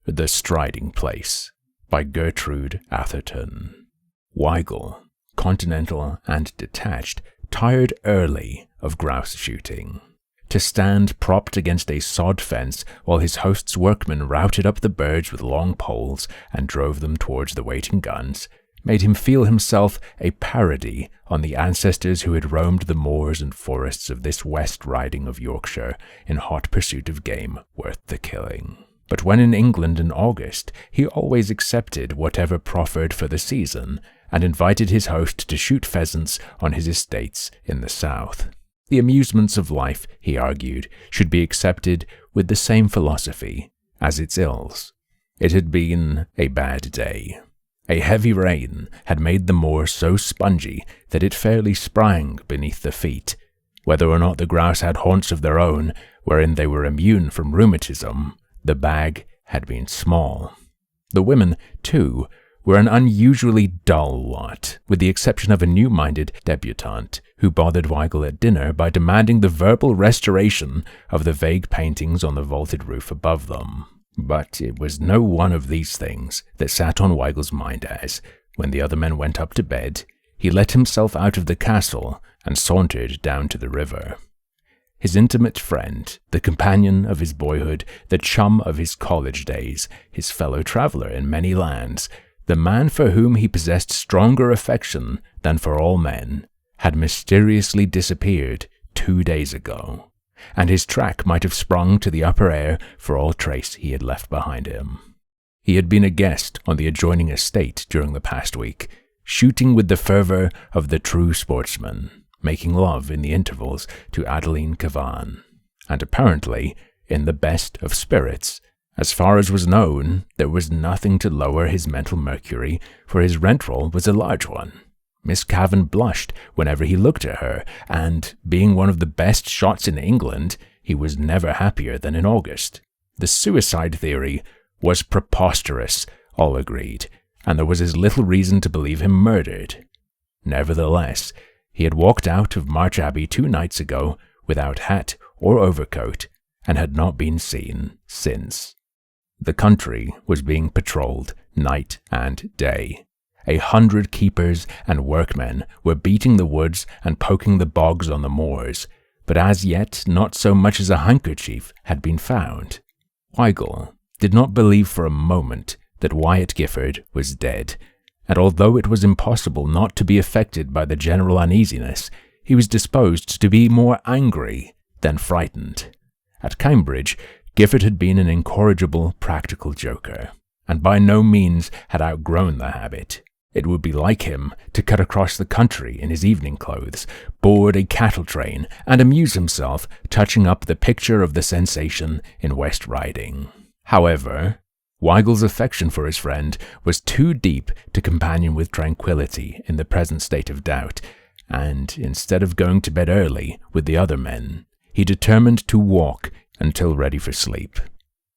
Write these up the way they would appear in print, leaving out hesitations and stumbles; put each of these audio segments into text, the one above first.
The Striding Place by Gertrude Atherton. Weigel, continental and detached, tired early of grouse shooting. To stand propped against a sod fence while his host's workmen routed up the birds with long poles and drove them towards the waiting guns made him feel himself a parody on the ancestors who had roamed the moors and forests of this West Riding of Yorkshire in hot pursuit of game worth the killing. But when in England in August, he always accepted whatever proffered for the season, and invited his host to shoot pheasants on his estates in the south. The amusements of life, he argued, should be accepted with the same philosophy as its ills. It had been a bad day. A heavy rain had made the moor so spongy that it fairly sprang beneath the feet. Whether or not the grouse had haunts of their own, wherein they were immune from rheumatism, the bag had been small. The women, too, were an unusually dull lot, with the exception of a new-minded debutante who bothered Weigel at dinner by demanding the verbal restoration of the vague paintings on the vaulted roof above them. But it was no one of these things that sat on Weigel's mind as, when the other men went up to bed, he let himself out of the castle and sauntered down to the river. His intimate friend, the companion of his boyhood, the chum of his college days, his fellow traveler in many lands, the man for whom he possessed stronger affection than for all men, had mysteriously disappeared 2 days ago, and his track might have sprung to the upper air for all trace he had left behind him. He had been a guest on the adjoining estate during the past week, shooting with the fervour of the true sportsman, making love in the intervals to Adeline Cavan, and apparently in the best of spirits. As far as was known, there was nothing to lower his mental mercury, for his rent roll was a large one. Miss Cavan blushed whenever he looked at her, and, being one of the best shots in England, he was never happier than in August. The suicide theory was preposterous, all agreed, and there was as little reason to believe him murdered. Nevertheless, he had walked out of March Abbey 2 nights ago without hat or overcoat, and had not been seen since. The country was being patrolled night and day. 100 keepers and workmen were beating the woods and poking the bogs on the moors, but as yet not so much as a handkerchief had been found. Weigel did not believe for a moment that Wyatt Gifford was dead, and although it was impossible not to be affected by the general uneasiness, he was disposed to be more angry than frightened. At Cambridge, Gifford had been an incorrigible practical joker, and by no means had outgrown the habit. It would be like him to cut across the country in his evening clothes, board a cattle train, and amuse himself touching up the picture of the sensation in West Riding. However, Weigel's affection for his friend was too deep to companion with tranquillity in the present state of doubt, and instead of going to bed early with the other men, he determined to walk until ready for sleep.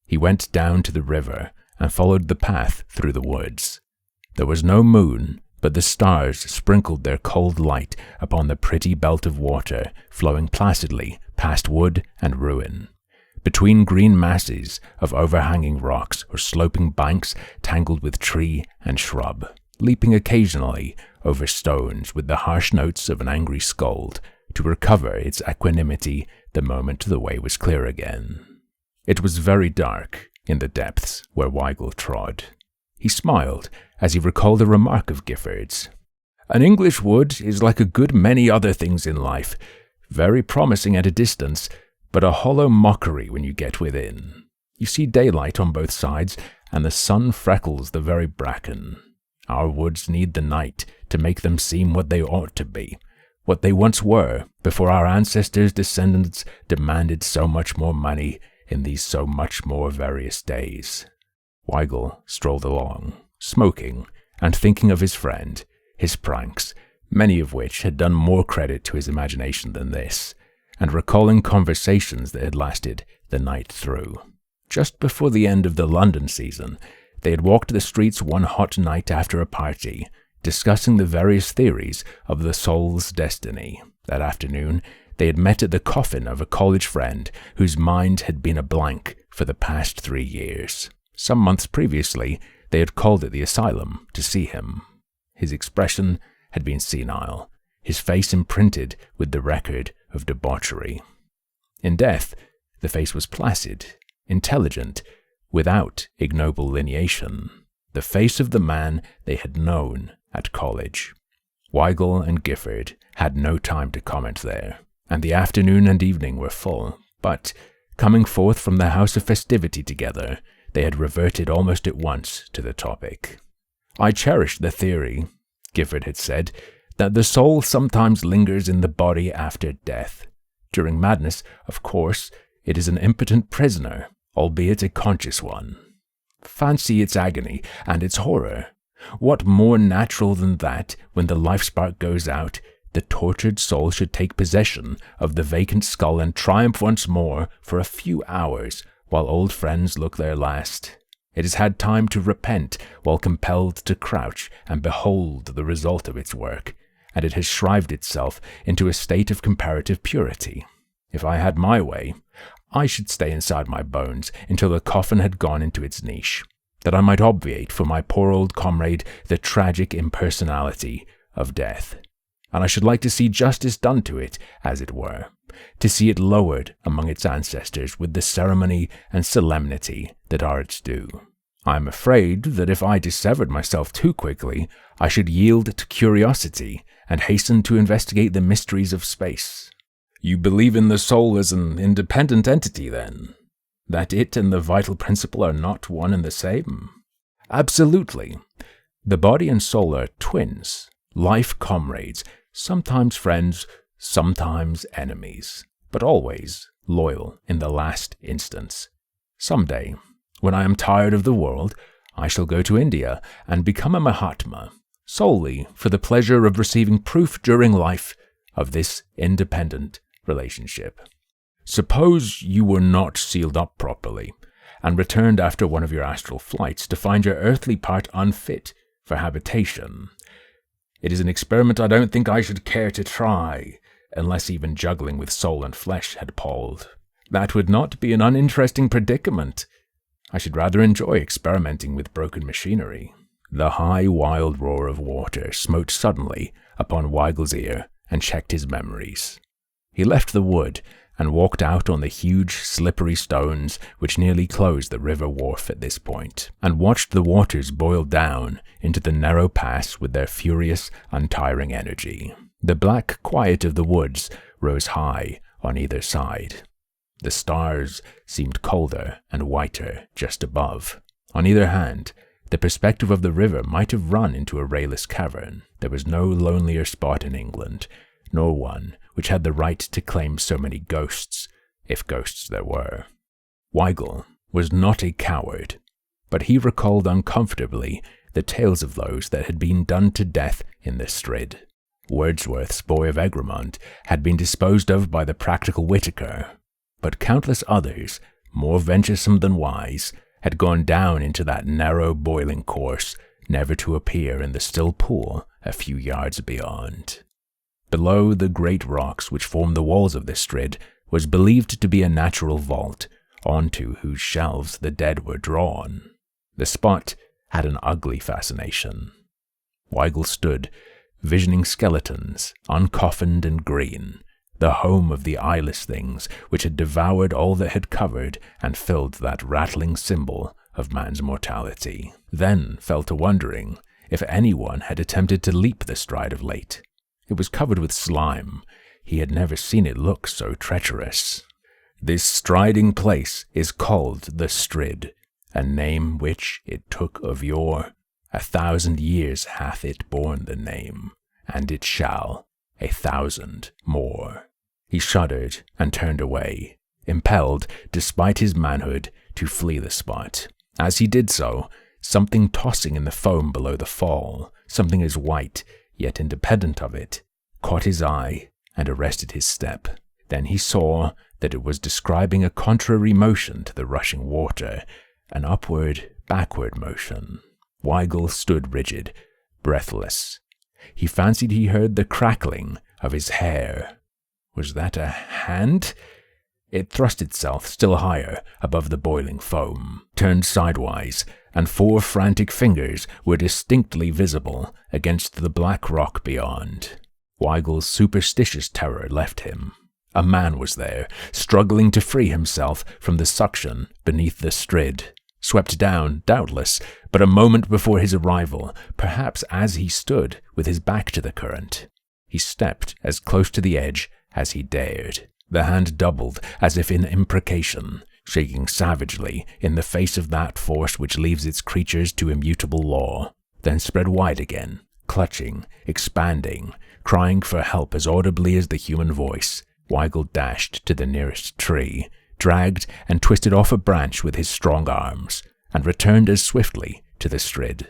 He went down to the river and followed the path through the woods. There was no moon, but the stars sprinkled their cold light upon the pretty belt of water flowing placidly past wood and ruin. Between green masses of overhanging rocks or sloping banks tangled with tree and shrub, leaping occasionally over stones with the harsh notes of an angry scold, to recover its equanimity the moment the way was clear again. It was very dark in the depths where Weigel trod. He smiled as he recalled a remark of Gifford's. "An English wood is like a good many other things in life, very promising at a distance, but a hollow mockery when you get within. You see daylight on both sides, and the sun freckles the very bracken. Our woods need the night to make them seem what they ought to be, what they once were, before our ancestors' descendants demanded so much more money in these so much more various days." Weigel strolled along, smoking, and thinking of his friend, his pranks, many of which had done more credit to his imagination than this, and recalling conversations that had lasted the night through. Just before the end of the London season, they had walked the streets one hot night after a party, discussing the various theories of the soul's destiny. That afternoon, they had met at the coffin of a college friend whose mind had been a blank for the past 3 years. Some months previously, they had called at the asylum to see him. His expression had been senile, his face imprinted with the record of debauchery. In death, the face was placid, intelligent, without ignoble lineation, the face of the man they had known at college. Weigel and Gifford had no time to comment there, and the afternoon and evening were full, but, coming forth from the house of festivity together, they had reverted almost at once to the topic. "I cherish the theory," Gifford had said, "that the soul sometimes lingers in the body after death. During madness, of course, it is an impotent prisoner, albeit a conscious one. Fancy its agony and its horror. What more natural than that, when the life-spark goes out, the tortured soul should take possession of the vacant skull and triumph once more for a few hours, while old friends look their last. It has had time to repent while compelled to crouch and behold the result of its work, and it has shrived itself into a state of comparative purity. If I had my way, I should stay inside my bones until the coffin had gone into its niche, that I might obviate for my poor old comrade the tragic impersonality of death. And I should like to see justice done to it, as it were, to see it lowered among its ancestors with the ceremony and solemnity that are its due. I am afraid that if I dissevered myself too quickly, I should yield to curiosity and hasten to investigate the mysteries of space." "You believe in the soul as an independent entity, then? That it and the vital principle are not one and the same?" "Absolutely. The body and soul are twins, life comrades, sometimes friends, sometimes enemies, but always loyal in the last instance. Some day, when I am tired of the world, I shall go to India and become a Mahatma, solely for the pleasure of receiving proof during life of this independent relationship. Suppose you were not sealed up properly, and returned after one of your astral flights to find your earthly part unfit for habitation. It is an experiment I don't think I should care to try, unless even juggling with soul and flesh had palled. That would not be an uninteresting predicament. I should rather enjoy experimenting with broken machinery." The high, wild roar of water smote suddenly upon Weigel's ear and checked his memories. He left the wood and walked out on the huge, slippery stones which nearly closed the river wharf at this point, and watched the waters boil down into the narrow pass with their furious, untiring energy. The black quiet of the woods rose high on either side. The stars seemed colder and whiter just above. On either hand, the perspective of the river might have run into a rayless cavern. There was no lonelier spot in England, nor one which had the right to claim so many ghosts, if ghosts there were. Weigel was not a coward, but he recalled uncomfortably the tales of those that had been done to death in the Strid. Wordsworth's Boy of Egremont had been disposed of by the practical Whitaker, but countless others, more venturesome than wise, had gone down into that narrow boiling course, never to appear in the still pool a few yards beyond. Below the great rocks which formed the walls of the Strid was believed to be a natural vault, onto whose shelves the dead were drawn. The spot had an ugly fascination. Weigel stood, visioning skeletons, uncoffined and green, the home of the eyeless things which had devoured all that had covered and filled that rattling symbol of man's mortality. Then fell to wondering if anyone had attempted to leap the stride of late. It was covered with slime. He had never seen it look so treacherous. "This striding place is called the Strid, a name which it took of yore. 1,000 years hath it borne the name, and it shall 1,000 more." He shuddered and turned away, impelled, despite his manhood, to flee the spot. As he did so, something tossing in the foam below the fall, something as white, yet independent of it, caught his eye and arrested his step. Then he saw that it was describing a contrary motion to the rushing water, an upward, backward motion. Weigel stood rigid, breathless. He fancied he heard the crackling of his hair. Was that a hand? It thrust itself still higher above the boiling foam, turned sidewise, and 4 frantic fingers were distinctly visible against the black rock beyond. Weigel's superstitious terror left him. A man was there, struggling to free himself from the suction beneath the strid. Swept down, doubtless, but a moment before his arrival, perhaps as he stood with his back to the current. He stepped as close to the edge as he dared. The hand doubled as if in imprecation, shaking savagely in the face of that force which leaves its creatures to immutable law, then spread wide again, clutching, expanding, crying for help as audibly as the human voice. Weigel dashed to the nearest tree, dragged and twisted off a branch with his strong arms, and returned as swiftly to the strid.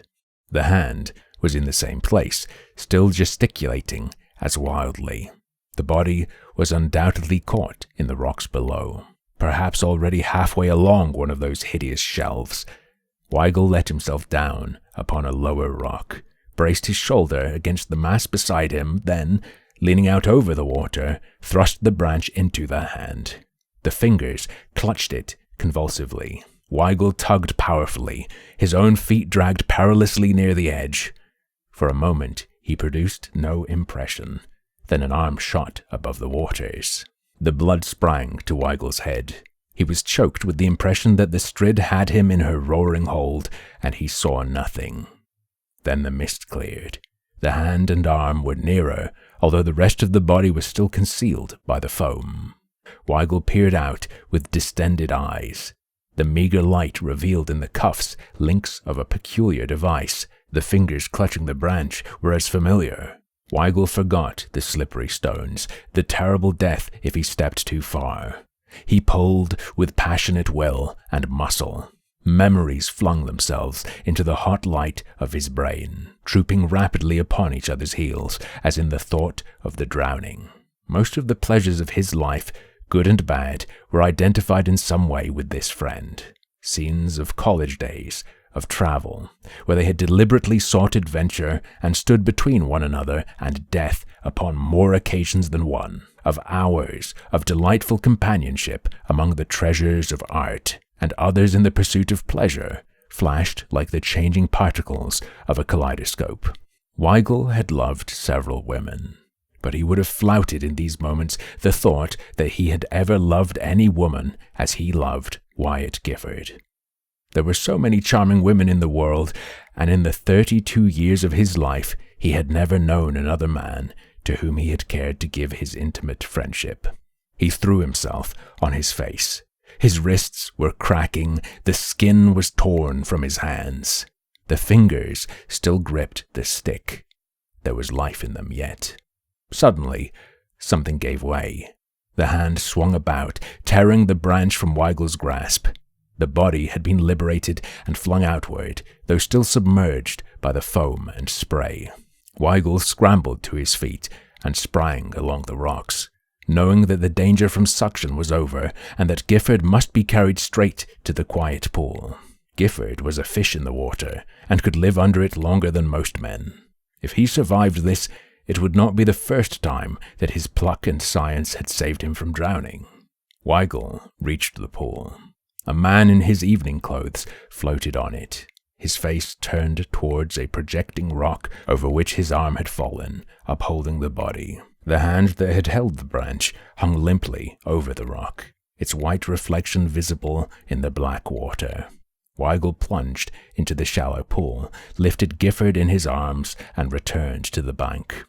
The hand was in the same place, still gesticulating as wildly. The body was undoubtedly caught in the rocks below, perhaps already halfway along one of those hideous shelves. Weigel let himself down upon a lower rock, braced his shoulder against the mass beside him, then, leaning out over the water, thrust the branch into the hand. The fingers clutched it convulsively. Weigel tugged powerfully, his own feet dragged perilously near the edge. For a moment he produced no impression. Then an arm shot above the waters. The blood sprang to Weigel's head. He was choked with the impression that the strid had him in her roaring hold, and he saw nothing. Then the mist cleared. The hand and arm were nearer, although the rest of the body was still concealed by the foam. Weigel peered out with distended eyes. The meager light revealed in the cuffs links of a peculiar device. The fingers clutching the branch were as familiar. Weigel forgot the slippery stones, the terrible death if he stepped too far. He pulled with passionate will and muscle. Memories flung themselves into the hot light of his brain, trooping rapidly upon each other's heels, as in the thought of the drowning. Most of the pleasures of his life, good and bad, were identified in some way with this friend. Scenes of college days, of travel, where they had deliberately sought adventure and stood between one another and death upon more occasions than one, of hours of delightful companionship among the treasures of art, and others in the pursuit of pleasure, flashed like the changing particles of a kaleidoscope. Weigel had loved several women, but he would have flouted in these moments the thought that he had ever loved any woman as he loved Wyatt Gifford. There were so many charming women in the world, and in the 32 years of his life he had never known another man to whom he had cared to give his intimate friendship. He threw himself on his face. His wrists were cracking, the skin was torn from his hands. The fingers still gripped the stick. There was life in them yet. Suddenly, something gave way. The hand swung about, tearing the branch from Weigel's grasp. The body had been liberated and flung outward, though still submerged by the foam and spray. Weigel scrambled to his feet and sprang along the rocks, knowing that the danger from suction was over and that Gifford must be carried straight to the quiet pool. Gifford was a fish in the water and could live under it longer than most men. If he survived this, it would not be the first time that his pluck and science had saved him from drowning. Weigel reached the pool. A man in his evening clothes floated on it, his face turned towards a projecting rock over which his arm had fallen, upholding the body. The hand that had held the branch hung limply over the rock, its white reflection visible in the black water. Weigel plunged into the shallow pool, lifted Gifford in his arms, and returned to the bank.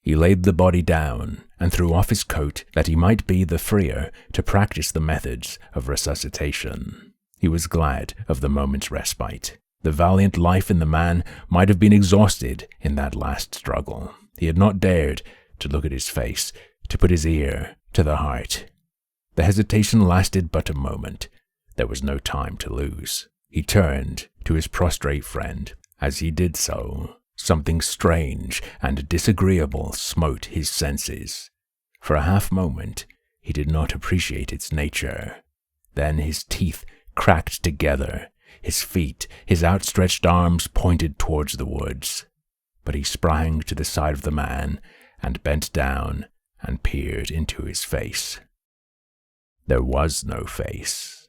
He laid the body down and threw off his coat that he might be the freer to practice the methods of resuscitation. He was glad of the moment's respite. The valiant life in the man might have been exhausted in that last struggle. He had not dared to look at his face, to put his ear to the heart. The hesitation lasted but a moment. There was no time to lose. He turned to his prostrate friend. As he did so, something strange and disagreeable smote his senses. For a half-moment, he did not appreciate its nature. Then his teeth cracked together. His feet, his outstretched arms pointed towards the woods. But he sprang to the side of the man and bent down and peered into his face. There was no face.